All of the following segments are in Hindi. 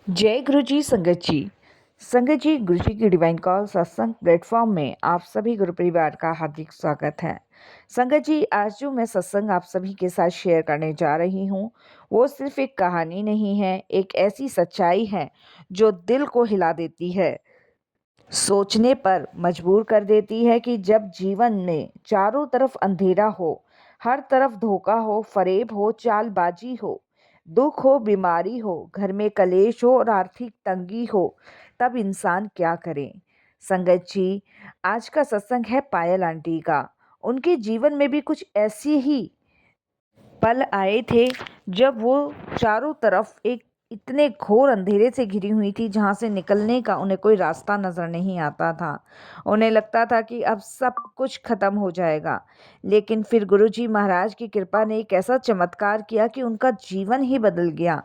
जय गुरु जी संगत जी। संगत जी, गुरु जी की डिवाइन कॉल सत्संग प्लेटफॉर्म में आप सभी गुरु परिवार का हार्दिक स्वागत है। संगत जी, आज जो मैं सत्संग आप सभी के साथ शेयर करने जा रही हूँ वो सिर्फ एक कहानी नहीं है, एक ऐसी सच्चाई है जो दिल को हिला देती है, सोचने पर मजबूर कर देती है कि जब जीवन में चारों तरफ अंधेरा हो, हर तरफ धोखा हो, फरेब हो, चालबाजी हो, दुख हो, बीमारी हो, घर में कलेश हो और आर्थिक तंगी हो, तब इंसान क्या करे। संगत जी, आज का सत्संग है पायल आंटी का। उनके जीवन में भी कुछ ऐसी ही पल आए थे जब वो चारों तरफ एक इतने घोर अंधेरे से घिरी हुई थी जहाँ से निकलने का उन्हें कोई रास्ता नज़र नहीं आता था। उन्हें लगता था कि अब सब कुछ खत्म हो जाएगा, लेकिन फिर गुरुजी महाराज की कृपा ने एक ऐसा चमत्कार किया कि उनका जीवन ही बदल गया।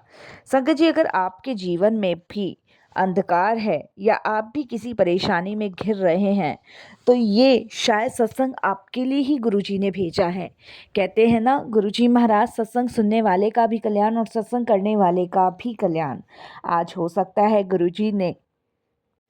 संगत जी, अगर आपके जीवन में भी अंधकार है या आप भी किसी परेशानी में घिर रहे हैं तो ये शायद सत्संग आपके लिए ही गुरुजी ने भेजा है। कहते हैं ना, गुरुजी महाराज सत्संग सुनने वाले का भी कल्याण और सत्संग करने वाले का भी कल्याण। आज हो सकता है गुरुजी ने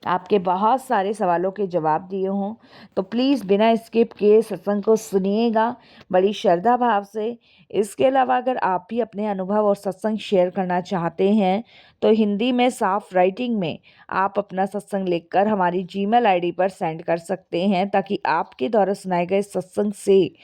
आपके बहुत सारे सवालों के जवाब दिए हों, तो प्लीज़ बिना स्किप किए सत्संग को सुनिएगा बड़ी श्रद्धा भाव से। इसके अलावा अगर आप भी अपने अनुभव और सत्संग शेयर करना चाहते हैं तो हिंदी में साफ राइटिंग में आप अपना सत्संग लिखकर हमारी जीमेल आईडी पर सेंड कर सकते हैं, ताकि आपके द्वारा सुनाए गए सत्संग से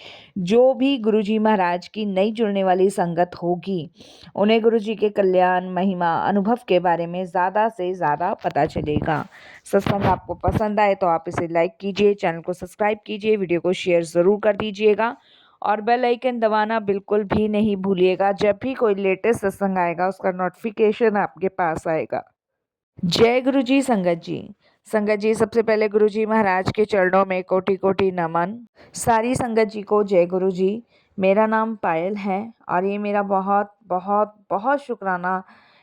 जो भी गुरुजी महाराज की नई जुड़ने वाली संगत होगी उन्हें गुरुजी के कल्याण, महिमा, अनुभव के बारे में ज़्यादा से ज़्यादा पता चलेगा। सत्संग आपको पसंद आए तो आप इसे लाइक कीजिए, चैनल को सब्सक्राइब कीजिए, वीडियो को शेयर ज़रूर कर दीजिएगा और बेल आइकन दबाना बिल्कुल भी नहीं भूलिएगा। जब भी कोई लेटेस्ट सत्संग आएगा उसका नोटिफिकेशन आपके पास आएगा। जय गुरु जी संगत जी। संगत जी, सबसे पहले गुरु जी महाराज के चरणों में कोटि कोटि नमन। सारी संगत जी को जय गुरु जी। मेरा नाम पायल है और ये मेरा बहुत बहुत बहुत शुक्राना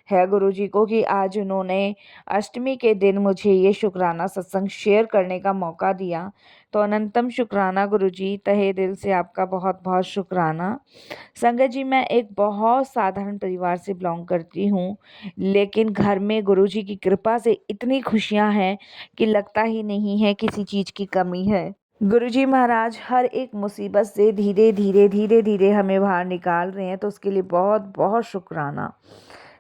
है गुरु जी को कि आज उन्होंने अष्टमी के दिन मुझे ये शुक्राना सत्संग शेयर करने का मौका दिया। तो अनंतम शुक्राना गुरु जी, तहे दिल से आपका बहुत बहुत शुक्राना। संगत जी, मैं एक बहुत साधारण परिवार से बिलोंग करती हूँ, लेकिन घर में गुरुजी की कृपा से इतनी खुशियाँ हैं कि लगता ही नहीं है किसी चीज़ की कमी है। गुरुजी महाराज हर एक मुसीबत से धीरे धीरे हमें बाहर निकाल रहे हैं, तो उसके लिए बहुत बहुत शुक्राना।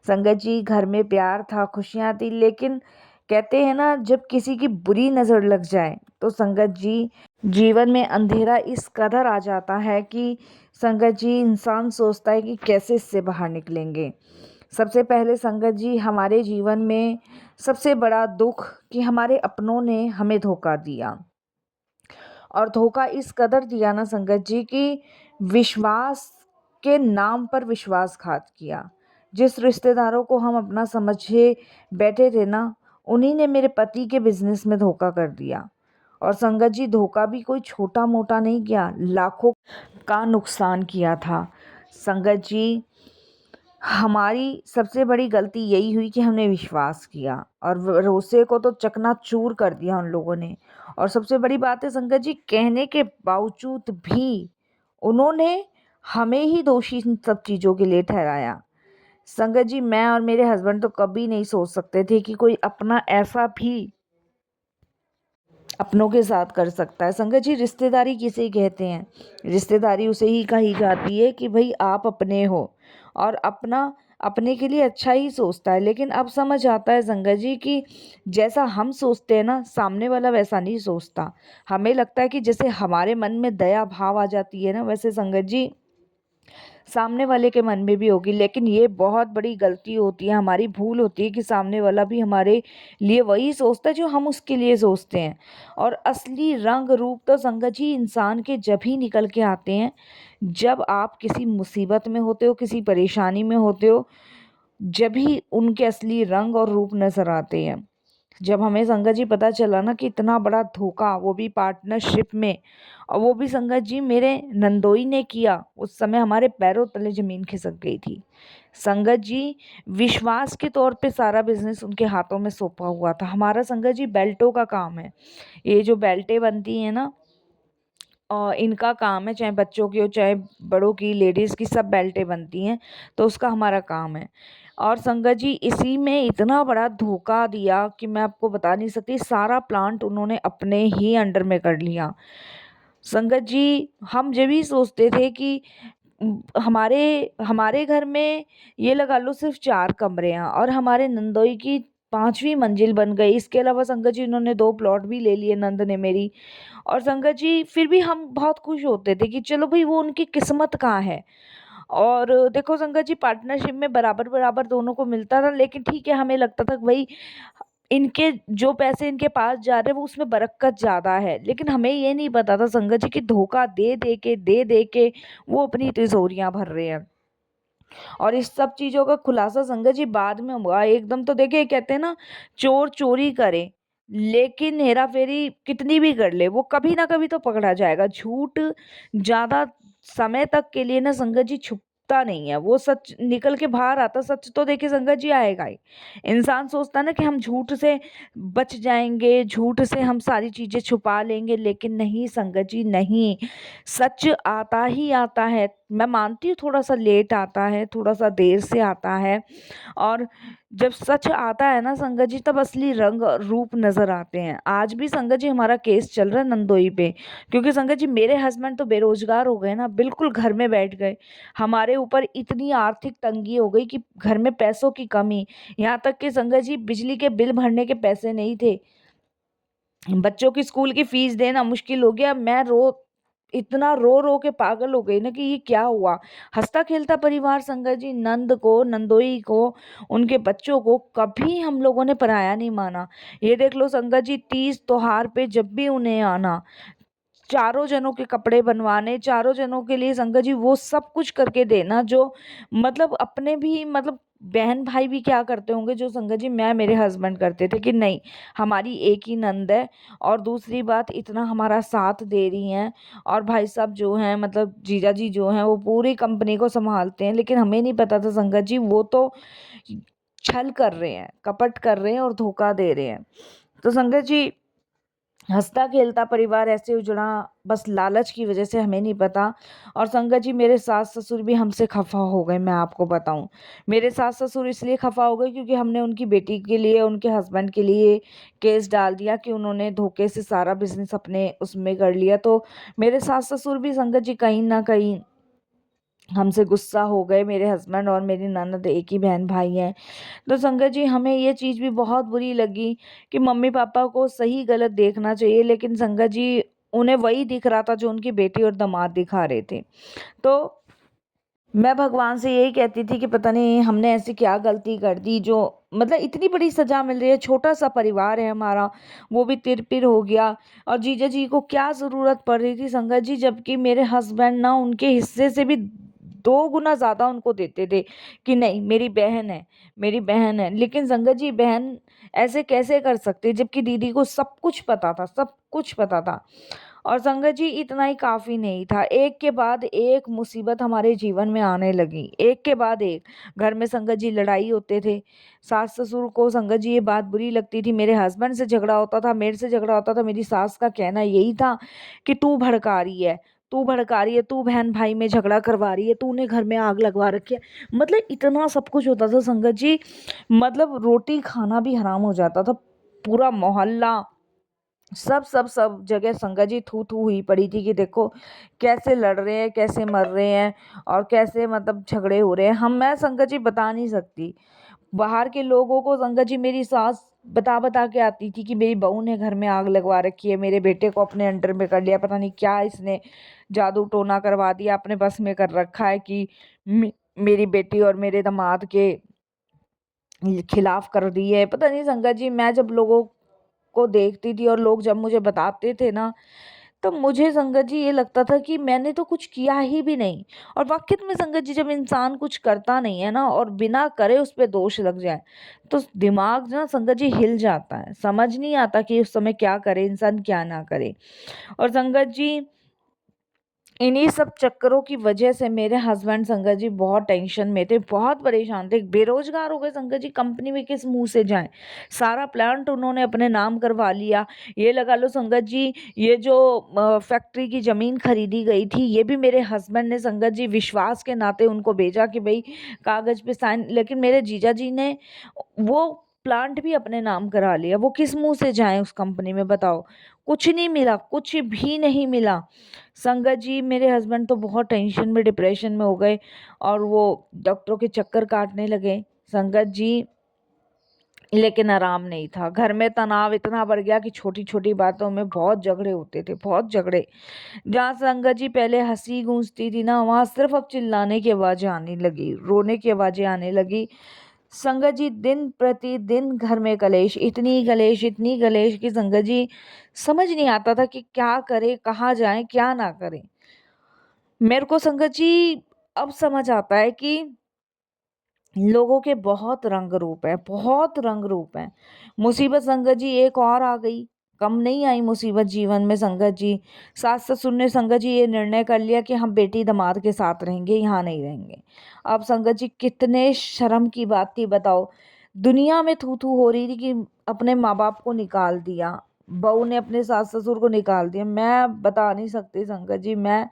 संगत जी, घर में प्यार था, खुशियाँ थी, लेकिन कहते हैं ना, जब किसी की बुरी नज़र लग जाए तो संगत जी जीवन में अंधेरा इस कदर आ जाता है कि संगत जी इंसान सोचता है कि कैसे इससे बाहर निकलेंगे। सबसे पहले संगत जी, हमारे जीवन में सबसे बड़ा दुख कि हमारे अपनों ने हमें धोखा दिया, और धोखा इस कदर दिया ना संगत जी कि विश्वास के नाम पर विश्वासघात किया। जिस रिश्तेदारों को हम अपना समझे बैठे थे ना, उन्हीं ने मेरे पति के बिजनेस में धोखा कर दिया। और संगत जी, धोखा भी कोई छोटा मोटा नहीं किया, लाखों का नुकसान किया था। संगत जी, हमारी सबसे बड़ी गलती यही हुई कि हमने विश्वास किया और भरोसे को तो चकनाचूर कर दिया उन लोगों ने। और सबसे बड़ी बात है संगत जी, कहने के बावजूद भी उन्होंने हमें ही दोषी इन सब चीज़ों के लिए ठहराया। संगत जी, मैं और मेरे हस्बैंड तो कभी नहीं सोच सकते थे कि कोई अपना ऐसा भी अपनों के साथ कर सकता है। संगत जी, रिश्तेदारी किसे कहते हैं? रिश्तेदारी उसे ही कही जाती है कि भाई आप अपने हो और अपना अपने के लिए अच्छा ही सोचता है। लेकिन अब समझ आता है संगत जी कि जैसा हम सोचते हैं ना, सामने वाला वैसा नहीं सोचता। हमें लगता है कि जैसे हमारे मन में दया भाव आ जाती है ना, वैसे संगत जी सामने वाले के मन में भी होगी। लेकिन ये बहुत बड़ी गलती होती है, हमारी भूल होती है कि सामने वाला भी हमारे लिए वही सोचता है जो हम उसके लिए सोचते हैं। और असली रंग रूप तो संगत जी इंसान के जब ही निकल के आते हैं जब आप किसी मुसीबत में होते हो, किसी परेशानी में होते हो, जब ही उनके असली रंग और रूप नजर आते हैं। जब हमें संगत जी पता चला ना कि इतना बड़ा धोखा, वो भी पार्टनरशिप में, और वो भी संगत जी मेरे नंदोई ने किया, उस समय हमारे पैरों तले ज़मीन खिसक गई थी। संगत जी, विश्वास के तौर पे सारा बिजनेस उनके हाथों में सौंपा हुआ था। हमारा संगत जी बेल्टों का काम है, ये जो बेल्टें बनती हैं ना, और इनका काम है, चाहे बच्चों की हो चाहे बड़ों की, लेडीज़ की, सब बेल्टें बनती हैं, तो उसका हमारा काम है। और संगत जी इसी में इतना बड़ा धोखा दिया कि मैं आपको बता नहीं सकती। सारा प्लांट उन्होंने अपने ही अंडर में कर लिया। संगत जी हम जब भी सोचते थे कि हमारे हमारे घर में ये लगा लो सिर्फ 4 कमरे हैं और हमारे नंदोई की 5वीं मंजिल बन गई। इसके अलावा संगत जी उन्होंने 2 प्लॉट भी ले लिए नंद ने मेरी। और संगत जी फिर भी हम बहुत खुश होते थे कि चलो भाई वो उनकी किस्मत कहाँ है। और देखो संगत जी पार्टनरशिप में बराबर बराबर दोनों को मिलता था, लेकिन ठीक है हमें लगता था कि भाई इनके जो पैसे इनके पास जा रहे हैं वो उसमें बरकत ज्यादा है। लेकिन हमें ये नहीं पता था संगत जी कि धोखा दे दे के वो अपनी तिजोरियां भर रहे हैं। और इस सब चीजों का खुलासा संगत जी बाद में हुआ। एकदम तो देखिए कहते हैं ना, चोर चोरी करे लेकिन हेरा फेरी कितनी भी कर ले वो कभी ना कभी तो पकड़ा जाएगा। झूठ ज्यादा समय तक के लिए ना संगत जी छुपता नहीं है, वो सच निकल के बाहर आता। सच तो देखिए संगत जी आएगा ही। इंसान सोचता है ना कि हम झूठ से बच जाएंगे, झूठ से हम सारी चीजें छुपा लेंगे, लेकिन नहीं संगत जी नहीं। सच आता ही आता है। मैं मानती हूँ थोड़ा सा लेट आता है, थोड़ा सा देर से आता है। और जब सच आता है ना संगत जी तब असली रंग और रूप नजर आते हैं। आज भी संगत जी हमारा केस चल रहा है नंदोई पे, क्योंकि संगत जी मेरे हस्बैंड तो बेरोजगार हो गए ना, बिल्कुल घर में बैठ गए। हमारे ऊपर इतनी आर्थिक तंगी हो गई कि घर में पैसों की कमी, यहाँ तक कि संगत जी बिजली के बिल भरने के पैसे नहीं थे, बच्चों की स्कूल की फीस देना मुश्किल हो गया। मैं इतना रो रो के पागल हो गई ना कि ये क्या हुआ। हंसता खेलता परिवार संगत जी, नंद को नंदोई को उनके बच्चों को कभी हम लोगों ने पराया नहीं माना। ये देख लो संगत जी 30 त्योहार पे जब भी उन्हें आना, चारों जनों के कपड़े बनवाने, चारों जनों के लिए संगत जी वो सब कुछ करके देना जो मतलब अपने भी मतलब बहन भाई भी क्या करते होंगे, जो संगत जी मैं मेरे हस्बैंड करते थे कि नहीं हमारी एक ही नंद है। और दूसरी बात इतना हमारा साथ दे रही हैं। और भाई साहब जो हैं मतलब जीजा जी जो हैं वो पूरी कंपनी को संभालते हैं, लेकिन हमें नहीं पता था संगत जी वो तो छल कर रहे हैं, कपट कर रहे हैं और धोखा दे रहे हैं। तो संगत जी हंसता खेलता परिवार ऐसे उजड़ा बस लालच की वजह से, हमें नहीं पता। और संगत जी मेरे सास ससुर भी हमसे खफा हो गए। मैं आपको बताऊं मेरे सास ससुर इसलिए खफा हो गए क्योंकि हमने उनकी बेटी के लिए उनके हस्बैंड के लिए केस डाल दिया कि उन्होंने धोखे से सारा बिजनेस अपने उसमें कर लिया। तो मेरे सास ससुर भी संगत जी कहीं ना कहीं हमसे गुस्सा हो गए। मेरे हस्बैंड और मेरी ननद एक ही बहन भाई हैं। तो संगत जी हमें ये चीज़ भी बहुत बुरी लगी कि मम्मी पापा को सही गलत देखना चाहिए, लेकिन संगत जी उन्हें वही दिख रहा था जो उनकी बेटी और दामाद दिखा रहे थे। तो मैं भगवान से यही कहती थी कि पता नहीं हमने ऐसी क्या गलती कर दी जो मतलब इतनी बड़ी सजा मिल रही है। छोटा सा परिवार है हमारा, वो भी तिरपिर हो गया। और जीजा जी को क्या जरूरत पड़ रही थी संगत जी, जबकि मेरे हस्बैंड ना उनके हिस्से से भी 2 गुना ज्यादा उनको देते थे कि नहीं मेरी बहन है, मेरी बहन है। लेकिन संगत जी बहन ऐसे कैसे कर सकती, जबकि दीदी को सब कुछ पता था, सब कुछ पता था। और संगत जी इतना ही काफी नहीं था, एक के बाद एक मुसीबत हमारे जीवन में आने लगी, एक के बाद एक। घर में संगत जी लड़ाई होते थे। सास ससुर को संगत जी ये बात बुरी लगती थी, मेरे हस्बैंड से झगड़ा होता था, मेरे से झगड़ा होता था। मेरी सास का कहना यही था कि तू भड़का रही है, तू भड़का रही है, तू बहन भाई में झगड़ा करवा रही है, तूने घर में आग लगवा रखी है। मतलब इतना सब कुछ होता था संगत जी, मतलब रोटी खाना भी हराम हो जाता था। पूरा मोहल्ला सब जगह संगत जी थू थू हुई पड़ी थी कि देखो कैसे लड़ रहे हैं, कैसे मर रहे हैं और कैसे मतलब झगड़े हो रहे हैं। मैं संगत जी बता नहीं सकती। बाहर के लोगों को संगत जी मेरी सास बता बता के आती थी कि मेरी बहू ने घर में आग लगवा रखी है, मेरे बेटे को अपने अंडर में कर लिया, पता नहीं क्या इसने जादू टोना करवा दिया, अपने बस में कर रखा है कि मेरी बेटी और मेरे दामाद के खिलाफ कर दी है। पता नहीं संगत जी मैं जब लोगों को देखती थी और लोग जब मुझे बताते थे ना, तो मुझे संगत जी ये लगता था कि मैंने तो कुछ किया ही भी नहीं। और वाकई में संगत जी जब इंसान कुछ करता नहीं है ना और बिना करे उस पे दोष लग जाए तो दिमाग ना संगत जी हिल जाता है, समझ नहीं आता कि उस समय क्या करे इंसान क्या ना करे। और संगत जी इन्हीं सब चक्करों की वजह से मेरे हस्बैंड संगत जी बहुत टेंशन में थे, बहुत परेशान थे, बेरोजगार हो गए संगत जी। कंपनी में किस मुंह से जाएं? सारा प्लांट उन्होंने अपने नाम करवा लिया। ये लगा लो संगत जी, ये जो फैक्ट्री की जमीन खरीदी गई थी, ये भी मेरे हस्बैंड ने संगत जी विश्वास के नाते उनको भेजा कि भाई कागज पे साइन, लेकिन मेरे जीजा जी ने वो प्लांट भी अपने नाम करा लिया। वो किस मुंह से जाएं उस कंपनी में, बताओ? कुछ नहीं मिला, कुछ भी नहीं मिला संगत जी। मेरे हस्बैंड तो बहुत टेंशन में, डिप्रेशन में हो गए और वो डॉक्टरों के चक्कर काटने लगे संगत जी। लेकिन आराम नहीं था। घर में तनाव इतना बढ़ गया कि छोटी छोटी बातों में बहुत झगड़े होते थे, बहुत झगड़े। जहाँ संगत जी पहले हंसी गूंजती थी ना, वहां सिर्फ अब चिल्लाने की आवाजें आने लगी, रोने की आवाजें आने लगी संगत जी। दिन प्रतिदिन घर में कलेश, इतनी कलेश कि संगत जी समझ नहीं आता था कि क्या करे, कहाँ जाए, क्या ना करें। मेरे को संगत जी अब समझ आता है कि लोगों के बहुत रंग रूप है, बहुत रंग रूप है। मुसीबत संगत जी एक और आ गई, कम नहीं आई मुसीबत जीवन में संगत जी। सास ससुर ने संगत जी ये निर्णय कर लिया कि हम बेटी दामाद के साथ रहेंगे, यहाँ नहीं रहेंगे। अब संगत जी कितने शर्म की बात थी, बताओ? दुनिया में थू थू हो रही थी कि अपने माँ बाप को निकाल दिया, बहू ने अपने सास ससुर को निकाल दिया। मैं बता नहीं सकती संगत जी, मैं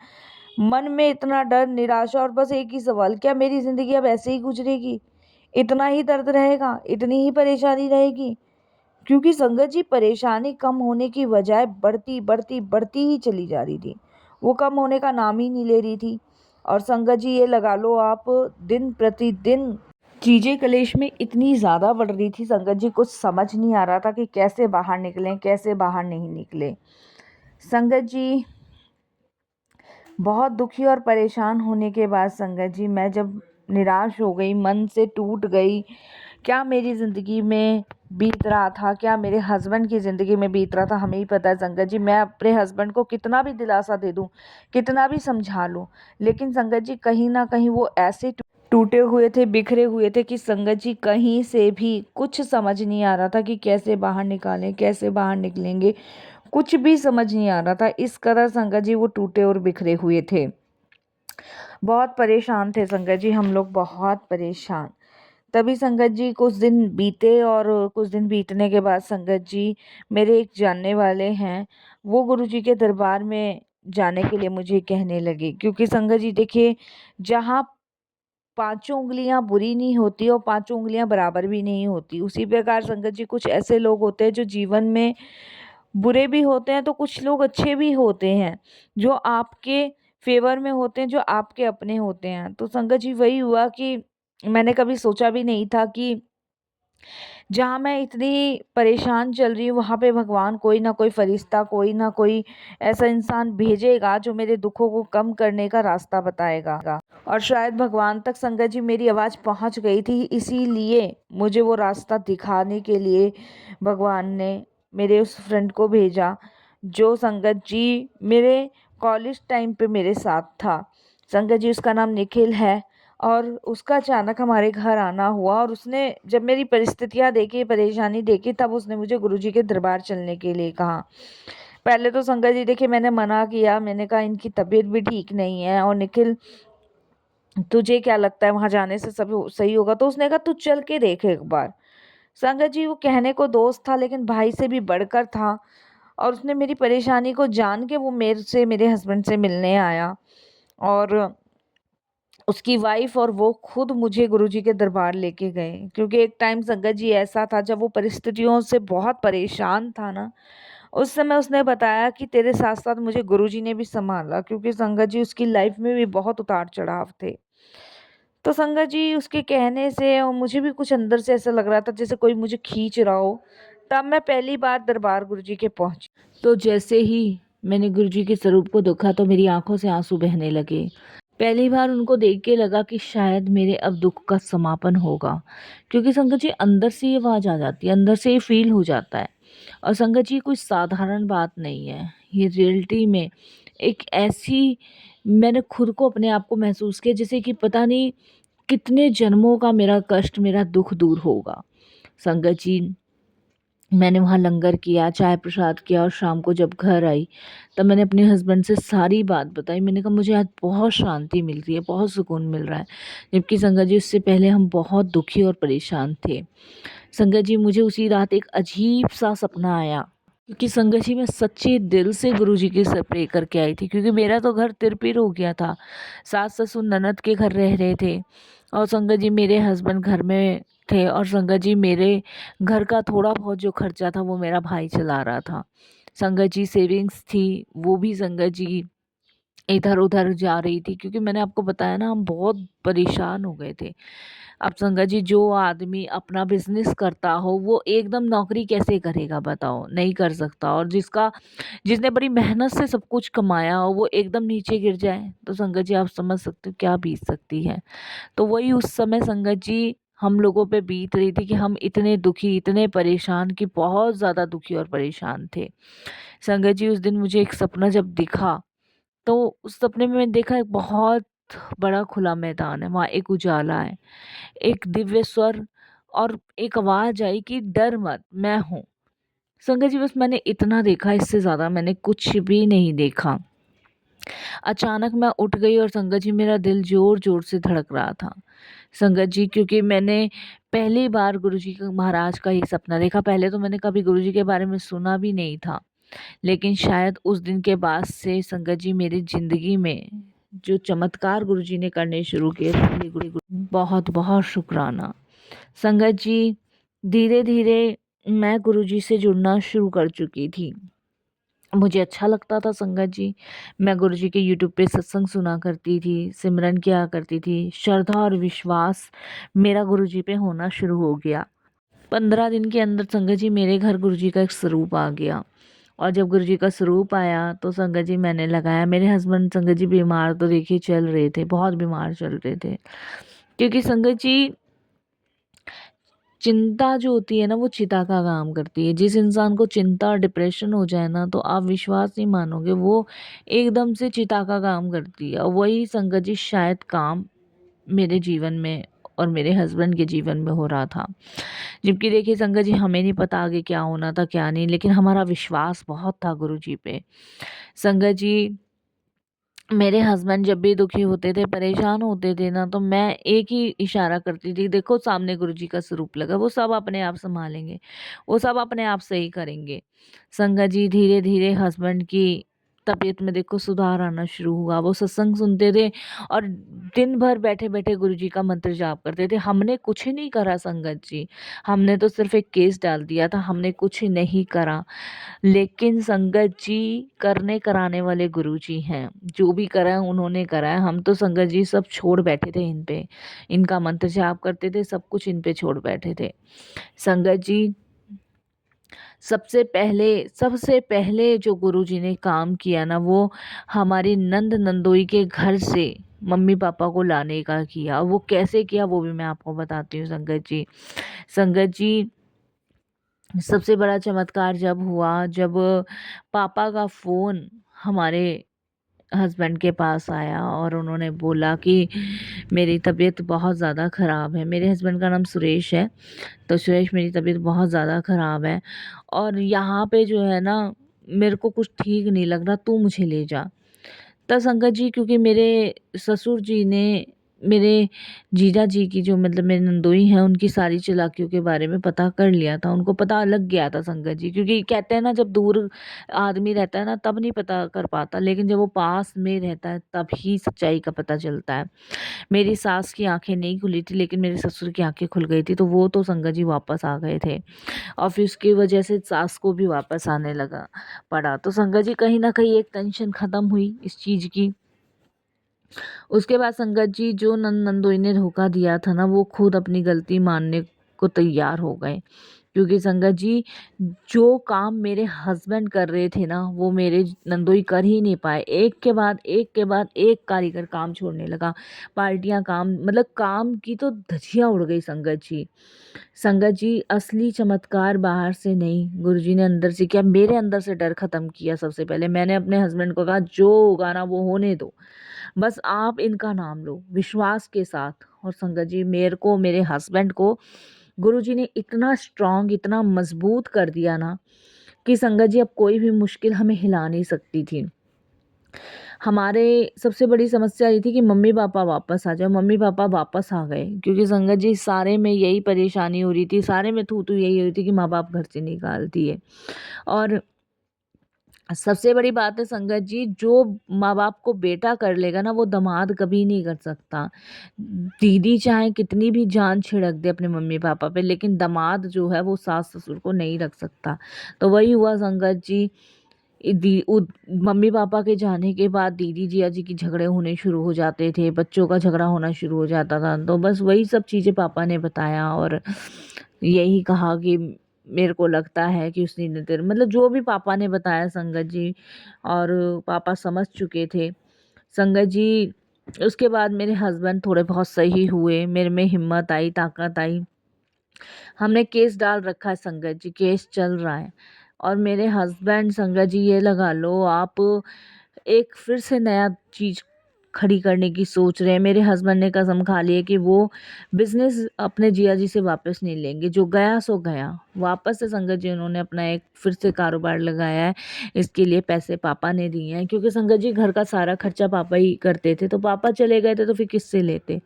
मन में इतना डर, निराशा, और बस एक ही सवाल, क्या मेरी जिंदगी अब ऐसे ही गुजरेगी? इतना ही दर्द रहेगा, इतनी ही परेशानी रहेगी? क्योंकि संगत जी परेशानी कम होने की बजाय बढ़ती बढ़ती बढ़ती ही चली जा रही थी। वो कम होने का नाम ही नहीं ले रही थी। और संगत जी ये लगा लो आप, दिन प्रतिदिन चीजें कलेश में इतनी ज्यादा बढ़ रही थी संगत जी, कुछ समझ नहीं आ रहा था कि कैसे बाहर निकलें, कैसे बाहर नहीं निकले संगत जी। बहुत दुखी और परेशान होने के बाद संगत जी मैं जब निराश हो गई, मन से टूट गई, क्या मेरी ज़िंदगी में बीत रहा था, क्या मेरे हस्बैंड की ज़िंदगी में बीत रहा था, हमें ही पता है संगत जी। मैं अपने हस्बैंड को कितना भी दिलासा दे दूं, कितना भी समझा लूं, लेकिन संगत जी कहीं ना कहीं वो ऐसे टूटे हुए थे, बिखरे हुए थे कि संगत जी कहीं से भी कुछ समझ नहीं आ रहा था कि कैसे बाहर निकालें, कैसे बाहर निकलेंगे। कुछ भी समझ नहीं आ रहा था, इस कदर संगत जी वो टूटे और बिखरे हुए थे। बहुत परेशान थे संगत जी, हम लोग बहुत परेशान। तभी संगत जी कुछ दिन बीते, और कुछ दिन बीतने के बाद संगत जी मेरे एक जानने वाले हैं, वो गुरुजी के दरबार में जाने के लिए मुझे कहने लगे। क्योंकि संगत जी देखिए, जहाँ पांचों उंगलियां बुरी नहीं होती और पांचों उंगलियां बराबर भी नहीं होती, उसी प्रकार संगत जी कुछ ऐसे लोग होते हैं जो जीवन में बुरे भी होते हैं, तो कुछ लोग अच्छे भी होते हैं जो आपके फेवर में होते हैं, जो आपके अपने होते हैं। तो संगत जी वही हुआ कि मैंने कभी सोचा भी नहीं था कि जहाँ मैं इतनी परेशान चल रही हूँ, वहाँ पे भगवान कोई ना कोई फरिश्ता, कोई ना कोई ऐसा इंसान भेजेगा जो मेरे दुखों को कम करने का रास्ता बताएगा। और शायद भगवान तक संगत जी मेरी आवाज़ पहुँच गई थी, इसीलिए मुझे वो रास्ता दिखाने के लिए भगवान ने मेरे उस फ्रेंड को भेजा, जो संगत जी मेरे कॉलेज टाइम पे मेरे साथ था। संगत जी उसका नाम निखिल है। और उसका अचानक हमारे घर आना हुआ, और उसने जब मेरी परिस्थितियां देखी, परेशानी देखी, तब उसने मुझे गुरुजी के दरबार चलने के लिए कहा। पहले तो संगत जी देखिए मैंने मना किया, मैंने कहा इनकी तबीयत भी ठीक नहीं है, और निखिल तुझे क्या लगता है वहां जाने से सब सही होगा? तो उसने कहा तू चल के देख एक बार। संगत जी वो कहने को दोस्त था, लेकिन भाई से भी बढ़कर था। और उसने मेरी परेशानी को जान के वो मेरे हस्बैंड से मिलने आया, और उसकी वाइफ और वो खुद मुझे गुरुजी के दरबार लेके गए। क्योंकि एक टाइम संगत जी ऐसा था जब वो परिस्थितियों से बहुत परेशान था ना, उस समय उसने बताया कि तेरे साथ साथ मुझे गुरुजी ने भी संभाला, क्योंकि संगत जी उसकी लाइफ में भी बहुत उतार चढ़ाव थे। तो संगत जी उसके कहने से और मुझे भी कुछ अंदर से ऐसा लग रहा था जैसे कोई मुझे खींच रहा हो। तब मैं पहली बार दरबार गुरुजी के पहुंची। तो जैसे ही मैंने गुरुजी के स्वरूप को देखा तो मेरी आंखों से आंसू बहने लगे। पहली बार उनको देख के लगा कि शायद मेरे अब दुख का समापन होगा। क्योंकि संगत जी अंदर से ये आवाज़ आ जाती है, अंदर से ये फील हो जाता है। और संगत जी कोई साधारण बात नहीं है, ये रियलिटी में एक ऐसी, मैंने खुद को अपने आप को महसूस किया जैसे कि पता नहीं कितने जन्मों का मेरा कष्ट, मेरा दुख दूर होगा। संगत जी मैंने वहाँ लंगर किया, चाय प्रसाद किया और शाम को जब घर आई, तब मैंने अपने हस्बैंड से सारी बात बताई। मैंने कहा मुझे आज बहुत शांति मिल रही है, बहुत सुकून मिल रहा है। जबकि संगत जी उससे पहले हम बहुत दुखी और परेशान थे। संगत जी मुझे उसी रात एक अजीब-सा सपना आया, क्योंकि संगत जी मैं सच्चे दिल से गुरुजी के सर प्रे करके आई थी, क्योंकि मेरा तो घर तिरपिर हो गया था। सास-ससुर ननद के घर रह रहे थे और संगत जी मेरे हस्बैंड घर में थे और संगत जी मेरे घर का थोड़ा बहुत जो खर्चा था वो मेरा भाई चला रहा था। संगत जी सेविंग्स थी, वो भी संगत जी इधर-उधर जा रही थी, क्योंकि मैंने आपको बताया ना हम बहुत परेशान हो गए थे। अब संगत जी जो आदमी अपना बिज़नेस करता हो वो एकदम नौकरी कैसे करेगा बताओ? नहीं कर सकता। और जिसने बड़ी मेहनत से सब कुछ कमाया हो वो एकदम नीचे गिर जाए, तो संगत जी आप समझ सकते हो क्या बीत सकती है। तो वही उस समय संगत जी हम लोगों पे बीत रही थी कि हम इतने दुखी, इतने परेशान कि बहुत ज़्यादा दुखी और परेशान थे। संगत जी उस दिन मुझे एक सपना जब दिखा, तो उस सपने में मैंने देखा एक बहुत बड़ा खुला मैदान है, वहाँ एक उजाला है, एक दिव्य स्वर और एक आवाज़ आई कि डर मत, मैं हूँ। संगत जी बस मैंने इतना देखा, इससे ज़्यादा मैंने कुछ भी नहीं देखा। अचानक मैं उठ गई और संगत जी मेरा दिल ज़ोर-ज़ोर से धड़क रहा था। संगत जी क्योंकि मैंने पहली बार गुरुजी का महाराज का ये सपना देखा, पहले तो मैंने कभी गुरुजी के बारे में सुना भी नहीं था। लेकिन शायद उस दिन के बाद से संगत जी मेरी ज़िंदगी में जो चमत्कार गुरुजी ने करने शुरू किए, उसके लिए बहुत-बहुत शुक्राना। संगत जी धीरे-धीरे मैं गुरुजी से जुड़ना शुरू कर चुकी थी। मुझे अच्छा लगता था संगत जी। मैं गुरुजी के यूट्यूब पे सत्संग सुना करती थी, सिमरन किया करती थी। श्रद्धा और विश्वास मेरा गुरुजी पे होना शुरू हो गया। 15 दिन के अंदर संगत जी मेरे घर गुरुजी का एक स्वरूप आ गया। और जब गुरुजी का स्वरूप आया तो संगत जी मैंने लगाया। मेरे हस्बैंड संगत जी बीमार तो देखिए चल रहे थे, बहुत बीमार चल रहे थे। क्योंकि संगत जी चिंता जो होती है ना वो चिता का काम करती है। जिस इंसान को चिंता और डिप्रेशन हो जाए ना तो आप विश्वास नहीं मानोगे, वो एकदम से चिता का काम करती है। और वही संगत जी शायद काम मेरे जीवन में और मेरे हस्बैंड के जीवन में हो रहा था। जबकि देखिए संगत जी हमें नहीं पता आगे क्या होना था क्या नहीं, लेकिन हमारा विश्वास बहुत था गुरु जी पे। संगत जी मेरे हस्बैंड जब भी दुखी होते थे, परेशान होते थे ना, तो मैं एक ही इशारा करती थी, देखो सामने गुरुजी का स्वरूप लगा, वो सब अपने आप सँभालेंगे, वो सब अपने आप सही करेंगे। संगत जी धीरे-धीरे हस्बैंड की तबीयत में देखो सुधार आना शुरू हुआ। वो सत्संग सुनते थे और दिन भर बैठे-बैठे गुरुजी का मंत्र जाप करते थे। हमने कुछ नहीं करा संगत जी, हमने तो सिर्फ़ एक केस डाल दिया था, हमने कुछ नहीं करा। लेकिन संगत जी करने कराने वाले गुरुजी हैं। जो भी करा है उन्होंने करा है। हम तो संगत जी सब छोड़ बैठे थे इन पे। इनका मंत्र जाप करते थे, सब कुछ इन पे छोड़ बैठे थे। संगत जी सबसे पहले जो गुरुजी ने काम किया ना वो हमारी नंद नंदोई के घर से मम्मी-पापा को लाने का किया। वो कैसे किया वो भी मैं आपको बताती हूँ संगत जी। संगत जी सबसे बड़ा चमत्कार जब हुआ जब पापा का फ़ोन हमारे हस्बैंड के पास आया और उन्होंने बोला कि मेरी तबीयत बहुत ज़्यादा ख़राब है। मेरे हस्बैंड का नाम सुरेश है, तो सुरेश मेरी तबीयत बहुत ज़्यादा ख़राब है और यहाँ पे जो है ना मेरे को कुछ ठीक नहीं लग रहा, तू मुझे ले जा। तब संगत जी क्योंकि मेरे ससुर जी ने मेरे जीजा जी की जो मतलब मेरे नंदोई हैं उनकी सारी चालाकियों के बारे में पता कर लिया था। उनको पता लग गया था संगत जी, क्योंकि कहते हैं ना जब दूर आदमी रहता है ना तब नहीं पता कर पाता, लेकिन जब वो पास में रहता है तभी सच्चाई का पता चलता है। मेरी सास की आँखें नहीं खुली थी लेकिन मेरे ससुर की आँखें खुल गई थी, तो वो तो संगत जी वापस आ गए थे और फिर उसकी वजह से सास को भी वापस आने लगा पड़ा। तो संगत जी कहीं न कहीं एक टेंशन ख़त्म हुई इस चीज़ की। उसके बाद संगत जी जो नंदोई ने धोखा दिया था ना वो खुद अपनी गलती मानने को तैयार हो गए, क्योंकि संगत जी जो काम मेरे हस्बैंड कर रहे थे ना वो मेरे नंदोई कर ही नहीं पाए। एक के बाद एक कारीगर काम छोड़ने लगा। पार्टियां काम मतलब काम की तो धज्जियां उड़ गई संगत जी। संगत जी असली चमत्कार बाहर से नहीं गुरुजी ने अंदर से किया। मेरे अंदर से डर खत्म किया। सबसे पहले मैंने अपने हस्बैंड को कहा जो होगा ना वो होने दो, बस आप इनका नाम लो विश्वास के साथ। और संगत जी मेरे को मेरे हस्बैंड को गुरुजी ने इतना स्ट्रॉन्ग, इतना मजबूत कर दिया ना कि संगत जी अब कोई भी मुश्किल हमें हिला नहीं सकती थी। हमारे सबसे बड़ी समस्या ये थी कि मम्मी पापा वापस आ जाओ, मम्मी पापा वापस आ गए, क्योंकि संगत जी सारे में यही परेशानी हो रही थी, सारे में थू-थू यही हो रही थी कि माँ बाप घर से निकाल दिए। और सबसे बड़ी बात है संगत जी, जो माँ बाप को बेटा कर लेगा ना वो दामाद कभी नहीं कर सकता। दीदी चाहे कितनी भी जान छिड़क दे अपने मम्मी पापा पे, लेकिन दामाद जो है वो सास ससुर को नहीं रख सकता। तो वही हुआ संगत जी। मम्मी पापा के जाने के बाद दीदी जिया जी की झगड़े होने शुरू हो जाते थे, बच्चों का झगड़ा होना शुरू हो जाता था। तो बस वही सब चीज़ें पापा ने बताया और यही कहा कि मेरे को लगता है कि उस दिन तेरे मतलब जो भी पापा ने बताया संगत जी, और पापा समझ चुके थे संगत जी। उसके बाद मेरे हस्बैंड थोड़े बहुत सही हुए, मेरे में हिम्मत आई, ताकत आई। हमने केस डाल रखा है संगत जी, केस चल रहा है। और मेरे हस्बैंड संगत जी ये लगा लो आप, एक फिर से नया चीज़ खड़ी करने की सोच रहे हैं। मेरे हस्बैंड ने कसम खा ली है कि वो बिज़नेस अपने जिया जी से वापस नहीं लेंगे, जो गया सो गया। वापस से संगत जी उन्होंने अपना एक फिर से कारोबार लगाया है। इसके लिए पैसे पापा ने दिए हैं, क्योंकि संगत जी घर का सारा खर्चा पापा ही करते थे, तो पापा चले गए थे तो फिर किससे लेते।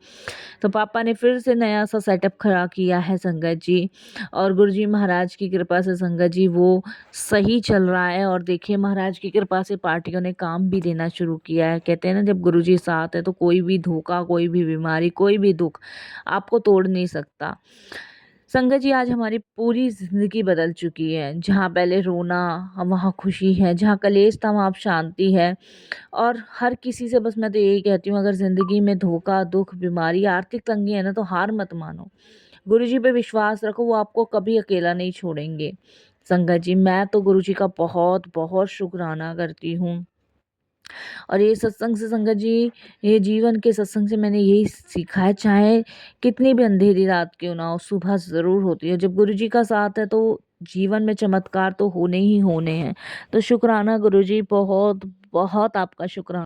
तो पापा ने फिर से नया सा सेटअप खड़ा किया है संगत जी, और गुरुजी महाराज की कृपा से संगत जी वो सही चल रहा है। और देखिए महाराज की कृपा से पार्टियों ने काम भी देना शुरू किया है। कहते हैं ना, जब गुरुजी साथ है तो कोई भी धोखा, कोई भी बीमारी, कोई भी दुख आपको तोड़ नहीं सकता। संगत जी आज हमारी पूरी ज़िंदगी बदल चुकी है। जहाँ पहले रोना, वहाँ खुशी है, जहाँ कलेश था वहाँ अब शांति है। और हर किसी से बस मैं तो यही कहती हूँ, अगर ज़िंदगी में धोखा, दुख, बीमारी, आर्थिक तंगी है ना, तो हार मत मानो। गुरुजी पे विश्वास रखो, वो आपको कभी अकेला नहीं छोड़ेंगे। संगत जी मैं तो गुरुजी का बहुत-बहुत शुकराना करती हूँ। और ये सत्संग से संगत जी, ये जीवन के सत्संग से मैंने यही सीखा है, चाहे कितनी भी अंधेरी रात क्यों ना हो, सुबह ज़रूर होती है। जब गुरुजी का साथ है तो जीवन में चमत्कार तो होने ही होने हैं। तो शुक्राना गुरुजी, बहुत-बहुत आपका शुक्राना।